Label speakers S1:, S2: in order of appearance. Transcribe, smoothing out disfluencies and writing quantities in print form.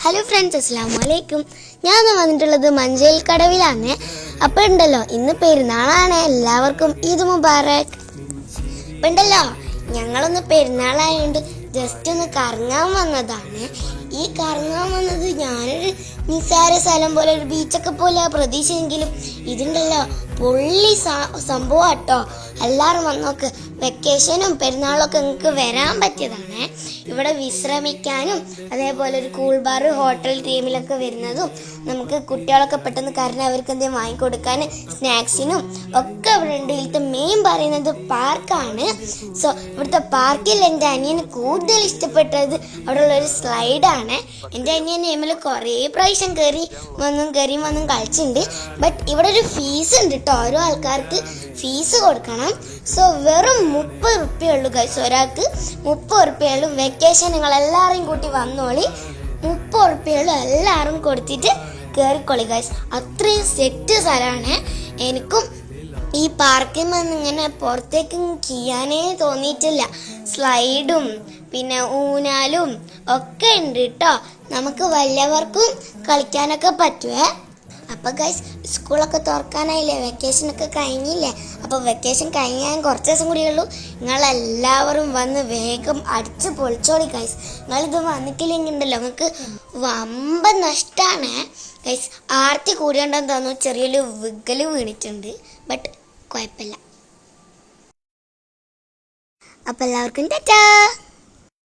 S1: Hello friends, അസ്സലാമു അലൈക്കും. ഞാൻ വന്നിട്ടുള്ളത് മഞ്ചേൽ കടവിലാണ്. അപ്പോൾ ഉണ്ടല്ലോ, ഇന്ന് പെരുന്നാളാണ്. എല്ലാവർക്കും ഈദ് മുബാറക്. അപ്പം ഉണ്ടല്ലോ, ഞങ്ങളൊന്ന് പെരുന്നാളായതുകൊണ്ട് ജസ്റ്റ് ഒന്ന് കറങ്ങാൻ വന്നതാണ്. ഈ കറങ്ങാൻ വന്നത് ഞാനൊരു നിസ്സാര സ്ഥലം പോലെ, ഒരു ബീച്ചൊക്കെ പോലെ പ്രതീക്ഷയെങ്കിലും ഇതുണ്ടല്ലോ പൊള്ളി സംഭവം കേട്ടോ. എല്ലാവരും വന്നോക്ക്. വെക്കേഷനും പെരുന്നാളൊക്കെ നിങ്ങൾക്ക് വരാൻ പറ്റിയതാണ്. ഇവിടെ വിശ്രമിക്കാനും അതേപോലെ ഒരു കൂൾ ബാർ ഹോട്ടൽ ടീമിലൊക്കെ വരുന്നതും നമുക്ക് കുട്ടികളൊക്കെ പെട്ടെന്ന് കാരണം അവർക്ക് എന്തെങ്കിലും വാങ്ങിക്കൊടുക്കാൻ സ്നാക്സിനും ഒക്കെ ഇവിടെ ഉണ്ട്. ഇതിലത്തെ മെയിൻ പറയുന്നത് പാർക്കാണ്. സോ ഇവിടുത്തെ പാർക്കിൽ എൻ്റെ അനിയന് കൂടുതൽ ഇഷ്ടപ്പെട്ടത് അവിടെയുള്ളൊരു സ്ലൈഡാണ്. എൻ്റെ അനിയൻ എമ്മിൽ കുറേ പ്രാവശ്യം കയറി വന്നും കളിച്ചിട്ടുണ്ട്. ബട്ട് ഇവിടെ ഒരു ഫീസ് ഉണ്ട് കേട്ടോ. ഓരോ ആൾക്കാർക്ക് ഫീസ് കൊടുക്കണം. സോ വെറും 30 റുപ്യുള്ളൂ ഗൈസ്. ഒരാൾക്ക് 30 റുപ്യുള്ളൂ. വെക്കേഷൻ നിങ്ങൾ എല്ലാവരെയും കൂട്ടി വന്നോളി. 30 റുപ്യുള്ളൂ. എല്ലാവരും കൊടുത്തിട്ട് കയറിക്കോളി ഗൈസ്. അത്രയും സെറ്റ് സ്ഥലമാണ്. എനിക്കും ഈ പാർക്കിൽ നിന്ന് ഇങ്ങനെ പുറത്തേക്ക് ചെയ്യാനേ തോന്നിയിട്ടില്ല. സ്ലൈഡും പിന്നെ ഊനാലും ഒക്കെ ഉണ്ട് കേട്ടോ. നമുക്ക് വലിയവർക്കും കളിക്കാനൊക്കെ പറ്റുവേ. അപ്പോൾ ഗൈസ്, സ്കൂളൊക്കെ തുറക്കാനായില്ലേ, വെക്കേഷനൊക്കെ കഴിഞ്ഞില്ലേ. അപ്പോൾ വെക്കേഷൻ കഴിഞ്ഞാൽ കുറച്ച് ദിവസം കൂടിയുള്ളൂ. നിങ്ങളെല്ലാവരും വന്ന് വേഗം അടിച്ച് പൊളിച്ചോളി ഗൈസ്. നിങ്ങളിത് വന്നിട്ടില്ലെങ്കിൽ ഉണ്ടല്ലോ നിങ്ങൾക്ക് വമ്പ നഷ്ടമാണ് ഗൈസ്. ആർത്തി കൂടിയുണ്ടെന്ന് തോന്നുന്നു. ചെറിയൊരു വിഗല് വീണിട്ടുണ്ട്. ബട്ട് കുഴപ്പമില്ല. അപ്പോൾ എല്ലാവർക്കും ടാറ്റാ.